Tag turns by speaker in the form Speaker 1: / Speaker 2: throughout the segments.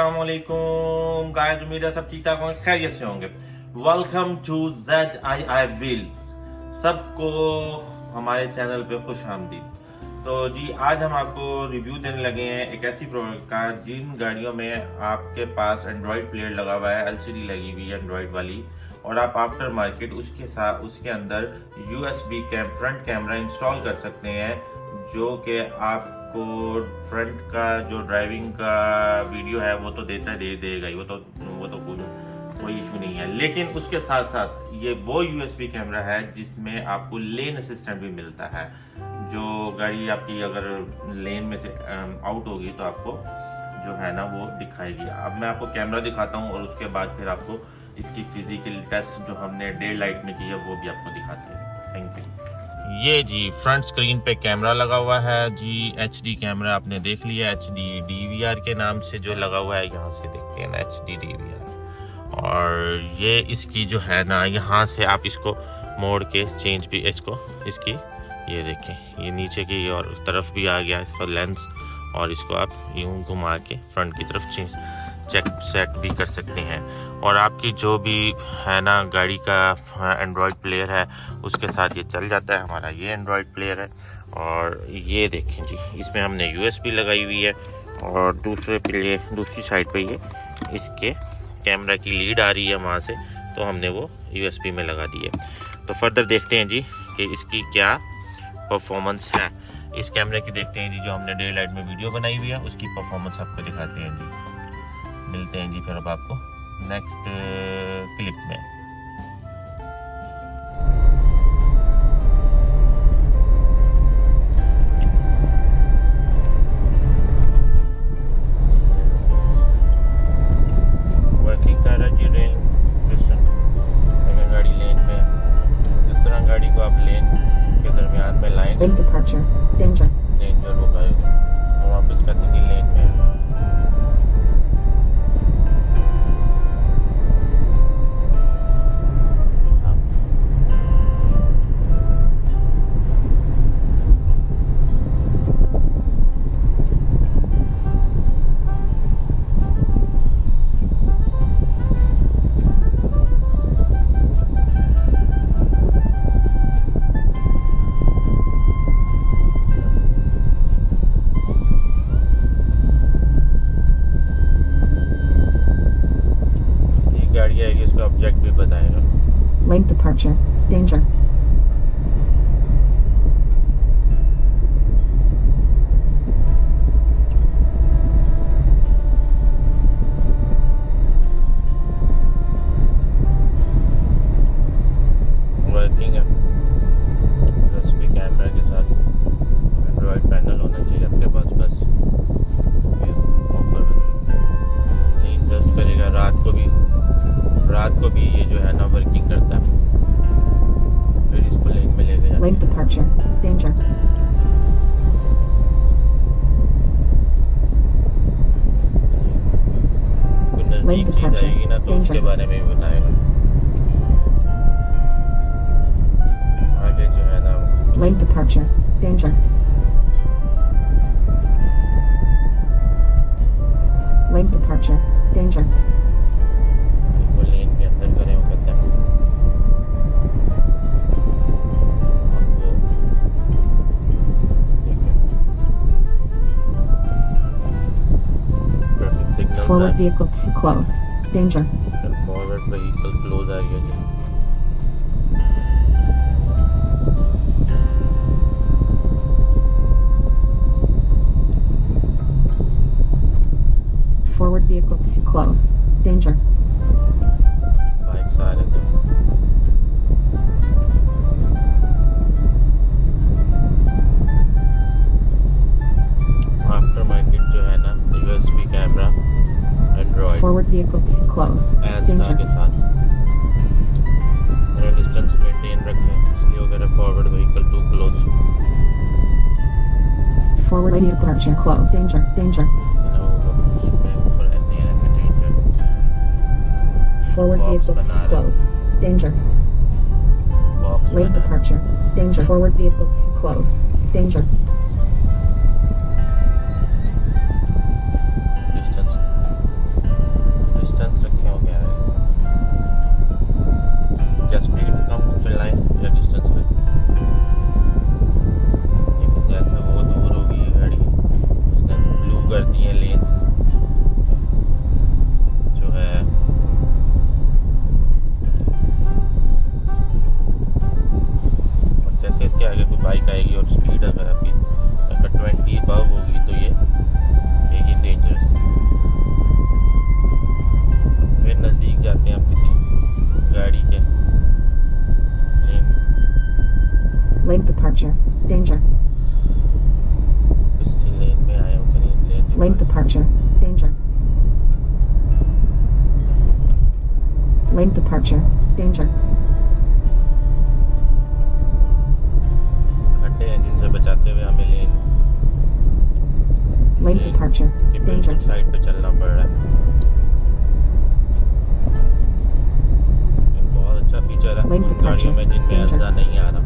Speaker 1: अस्सलाम वालेकुम गाइस, उम्मीद है सब ठीक ठाक होंगे, खैरियत से होंगे। Welcome to ZiiWheels। सबको हमारे चैनल पे खुश आमदीद। तो जी आज हम आपको रिव्यू देने लगे हैं एक ऐसी प्रोडक्ट का जिन गाड़ियों में आपके पास एंड्रॉयड प्लेयर लगा हुआ है, LCD लगी हुई है एंड्रॉयड वाली, और आप आफ्टर मार्केट उसके साथ उसके अंदर USB फ्रंट कैमरा इंस्टॉल कर सकते हैं, जो कि आपको फ्रंट का जो ड्राइविंग का वीडियो है वो तो देगा ही, वो तो कोई इशू नहीं है। लेकिन उसके साथ साथ ये वो USB कैमरा है जिसमें आपको लेन असिस्टेंट भी मिलता है। जो गाड़ी आपकी अगर लेन में से आउट होगी तो आपको जो है ना वो दिखाएगी। अब मैं आपको कैमरा दिखाता हूँ और उसके बाद फिर आपको इसकी फिजिकल टेस्ट जो हमने डे लाइट में की है वो भी आपको दिखाते हैं। Thank you. ये जी फ्रंट स्क्रीन पे कैमरा लगा हुआ है जी, HD कैमरा आपने देख लिया, HD DVR के नाम से जो लगा हुआ है, यहाँ से देखते हैं ना HD DVR। और ये इसकी जो है ना यहाँ से आप इसको मोड़ के चेंज भी इसकी ये देखें, ये नीचे की और तरफ भी आ गया इसका लेंस, और इसको आप यूं घुमा के फ्रंट की तरफ चेक सेट भी कर सकते हैं। और आपकी जो भी है ना गाड़ी का एंड्रॉयड प्लेयर है उसके साथ ये चल जाता है। हमारा ये एंड्रॉयड प्लेयर है और ये देखें जी, इसमें हमने USB लगाई हुई है, और दूसरी साइड पे ये इसके कैमरा की लीड आ रही है वहाँ से, तो हमने वो USB में लगा दी है। तो फर्दर देखते हैं जी कि इसकी क्या परफॉर्मेंस है। इस कैमरे की देखते हैं जी, जो हमने डे लाइट में वीडियो बनाई हुई है उसकी परफॉर्मेंस आपको दिखाते हैं जी। मिलते हैं जी फिर अब आपको नेक्स्ट क्लिप में। वर्किंग कर रहा जी रेन सिस्टम। अगर गाड़ी लेन में जिस तरह गाड़ी को आप लेन के दरमियान में लाइन डेंजर होगा और वापस कहते हैं लेन में। गाड़ी आएगी उसका ऑब्जेक्ट भी बताएगा।
Speaker 2: Lane departure, danger.
Speaker 1: वर्किंग है USB कैमरा के साथ। एंड्रॉयड पैनल होना चाहिए आपके पास, बस लेन जस्ट करेगा। रात को भी ये जो है ना वर्किंग करता है, फिर इसको लेन में लेके जाता है।
Speaker 2: Lane departure, danger.
Speaker 1: कोई नजदीक चीज आएगी ना तो उसके बारे में भी बताएगा। आगे जो है ना
Speaker 2: Lane departure, danger. Lane departure, danger.
Speaker 1: लेन के अंदर करें वो कहते हैं। Traffic signal
Speaker 2: Forward vehicle to close, danger.
Speaker 1: Forward vehicle close आ गया जी।
Speaker 2: Forward vehicle to close, danger.
Speaker 1: Bikes आ रहे थे। आफ्टर मार्केट जो है ना USB camera Android
Speaker 2: Forward vehicle to close,
Speaker 1: एज़डा के
Speaker 2: danger.
Speaker 1: साथ। डिस्टेंस मेंटेन रखें, इसलिए वगैरह forward vehicle to close.
Speaker 2: Forward vehicle departure, close, danger, danger. Forward vehicle to close, danger. Lane departure, danger. Forward vehicle to close, danger.
Speaker 1: Distance
Speaker 2: Lane departure. Danger. Lane departure. Danger.
Speaker 1: खड्डे हैं जिनसे बचाते हुए हमें
Speaker 2: Lane departure.
Speaker 1: के
Speaker 2: Danger.
Speaker 1: बिल्कुल side पे चलना पड़ रहा है। लेकिन बहुत अच्छा फीचर है
Speaker 2: Lane
Speaker 1: उन गाड़ियों में जिनमें
Speaker 2: departure.
Speaker 1: ऐसा नहीं आ रहा।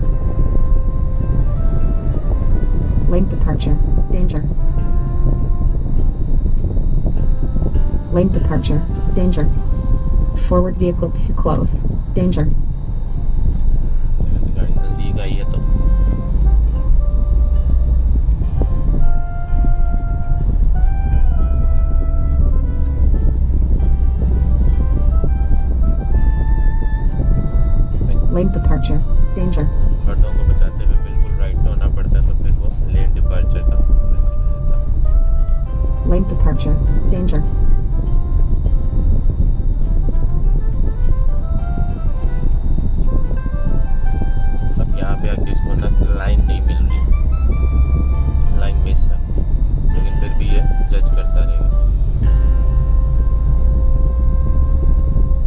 Speaker 2: Lane departure. Danger. Lane departure. Danger. Forward vehicle too close. Danger.
Speaker 1: गाड़ी नजदीक आई है तो
Speaker 2: Lane departure. Danger.
Speaker 1: खड्डों को बचाते हुए बिल्कुल राइट पे होना पड़ता है तो फिर वो लेन डिपार्चर का
Speaker 2: Lane departure. Danger.
Speaker 1: अब यहाँ पे आके इसको ना लाइन नहीं मिल रही, लाइन मिस है, लेकिन फिर भी ये जज करता रहेगा।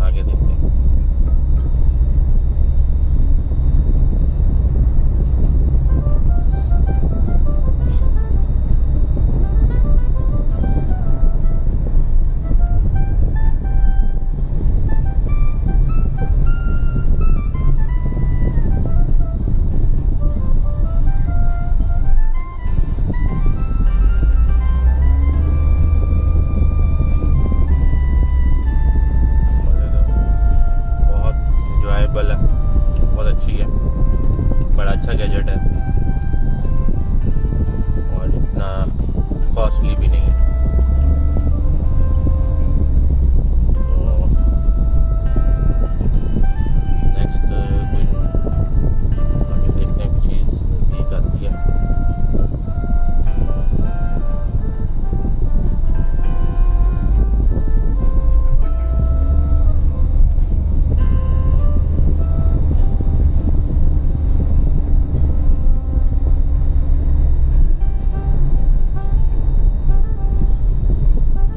Speaker 1: आगे देखते हैं। बहुत अच्छी है, बड़ा अच्छा गैजेट है और इतना कॉस्टली भी नहीं है। तो नेक्स्ट कोई आगे देखते हैं चीज़ नज़दीक आती है।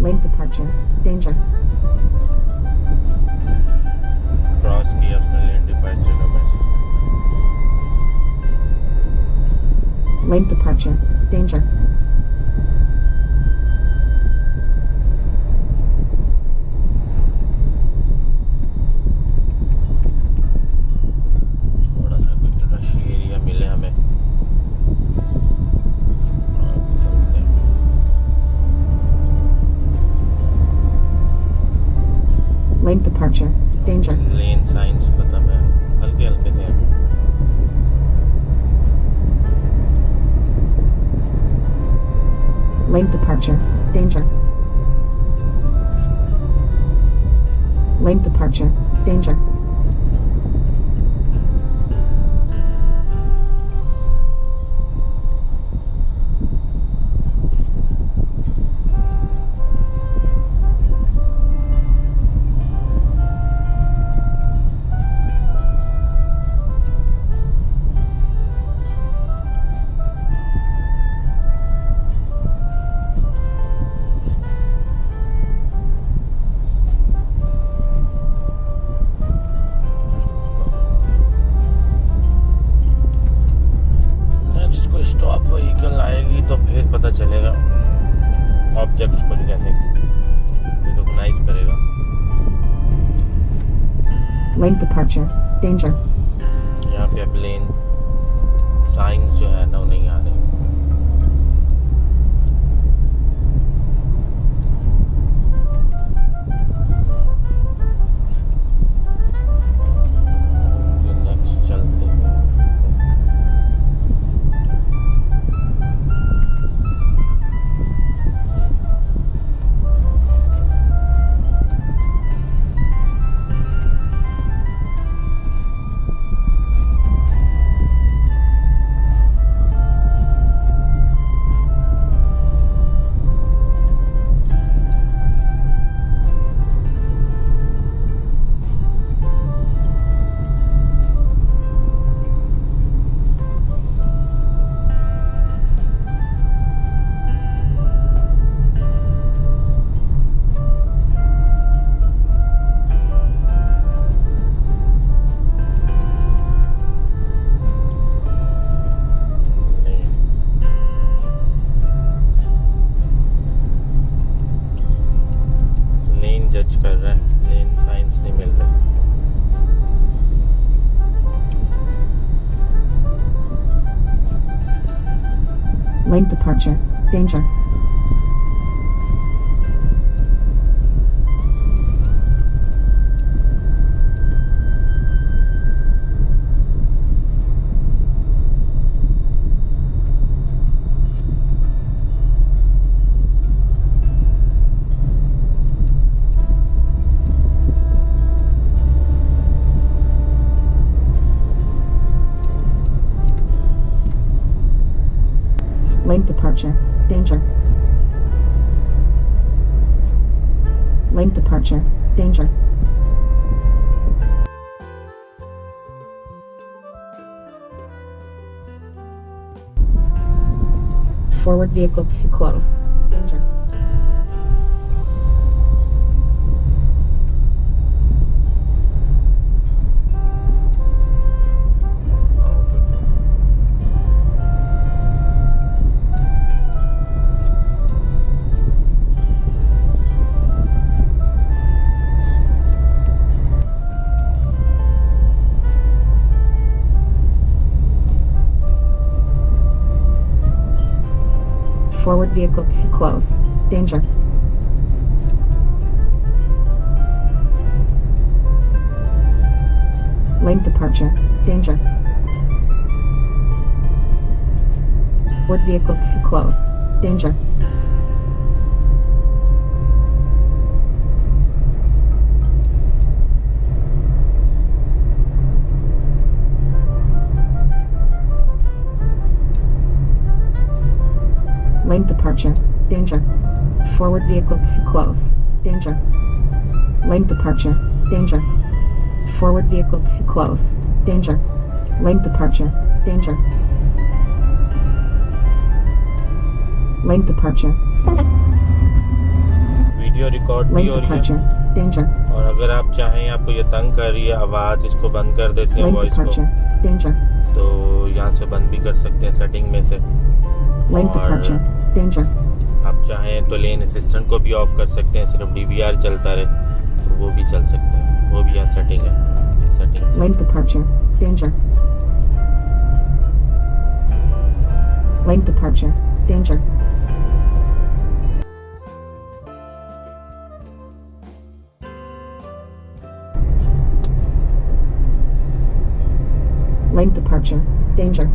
Speaker 2: Lane departure. Danger.
Speaker 1: क्रॉस किया उसने लेन डिपार्चर का मैसेज।
Speaker 2: Lane departure. Danger.
Speaker 1: थोड़ा सा कुछ रश एरिया मिले हमें।
Speaker 2: Lane departure. Danger.
Speaker 1: लेन साइंस खत्म है, हल्के हल्के थे।
Speaker 2: Lane departure. Danger. Lane departure. Danger.
Speaker 1: Next कोई स्टॉप व्हीकल आएगी तो फिर पता चलेगा ऑब्जेक्ट्स को कैसे रिकॉग्नाइज करेगा।
Speaker 2: Lane departure. Danger.
Speaker 1: यहाँ पे अब लेन साइंस जो है ना वो नहीं आ रहे। नेक्स्ट चलते हैं।
Speaker 2: Lane departure. Danger. Lane departure. Danger. Lane departure. Danger. Forward vehicle too close. Danger. Forward vehicle too close. Danger. Lane departure. Danger. Forward vehicle too close. Danger. Lane departure. Danger. Forward vehicle too close. Danger. Lane departure. Danger. Forward vehicle too close. Danger. Lane departure. Danger. Lane departure.
Speaker 3: Video record भी
Speaker 2: Lane
Speaker 3: हो रही है
Speaker 2: departure. Danger.
Speaker 3: और अगर आप चाहें आपको ये तंग कर रही है आवाज, इसको बंद कर देते हैं
Speaker 2: Lane
Speaker 3: वॉइस को,
Speaker 2: departure. Danger.
Speaker 3: तो यहाँ से बंद भी कर सकते हैं सेटिंग में से।
Speaker 2: Lane departure. Danger.
Speaker 3: आप चाहें तो लेन असिस्टेंट को भी ऑफ कर सकते हैं, सिर्फ डीवीआर चलता रहे तो वो भी चल सकता है, वो भी यहाँ सेटिंग है। Setting
Speaker 2: Lane departure. Danger. Lane departure. Danger. Lane departure. Danger.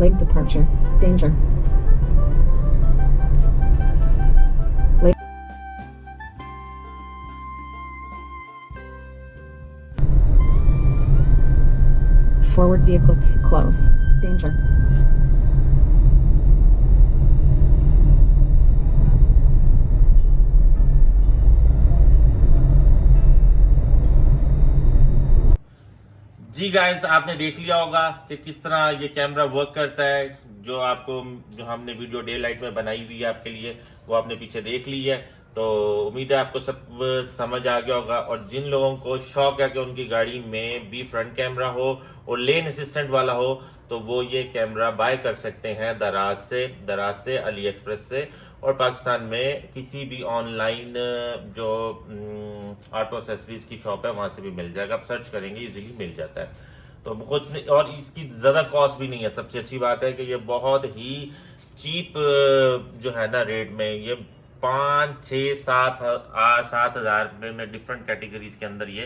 Speaker 2: Lane departure. Danger. Lane. Forward vehicle too close. Danger.
Speaker 1: जी गाइस, आपने देख लिया होगा कि किस तरह ये कैमरा वर्क करता है। जो हमने वीडियो डे लाइट में बनाई हुई है आपके लिए, वो आपने पीछे देख ली है। तो उम्मीद है आपको सब समझ आ गया होगा। और जिन लोगों को शौक है कि उनकी गाड़ी में भी फ्रंट कैमरा हो और लेन असिस्टेंट वाला हो, तो वो ये कैमरा बाय कर सकते हैं दराज से, अली एक्सप्रेस से, और पाकिस्तान में किसी भी ऑनलाइन जो ऑटो एक्सेसरीज की शॉप है वहां से भी मिल जाएगा। आप सर्च करेंगे इजीली मिल जाता है। तो बहुत, और इसकी ज्यादा कॉस्ट भी नहीं है। सबसे अच्छी बात है कि ये बहुत ही चीप जो है ना रेट में, ये 5, 6, 7 रुपए में डिफरेंट कैटेगरीज के अंदर ये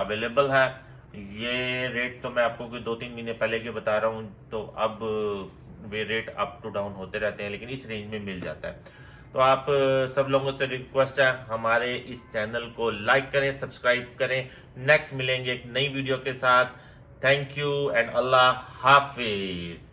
Speaker 1: अवेलेबल है। ये रेट तो मैं आपको कोई 2-3 महीने पहले के बता रहा हूँ, तो अब वे रेट अप टू डाउन होते रहते हैं, लेकिन इस रेंज में मिल जाता है। तो आप सब लोगों से रिक्वेस्ट है, हमारे इस चैनल को लाइक करें, सब्सक्राइब करें। नेक्स्ट मिलेंगे एक नई वीडियो के साथ। Thank you and Allah Hafiz.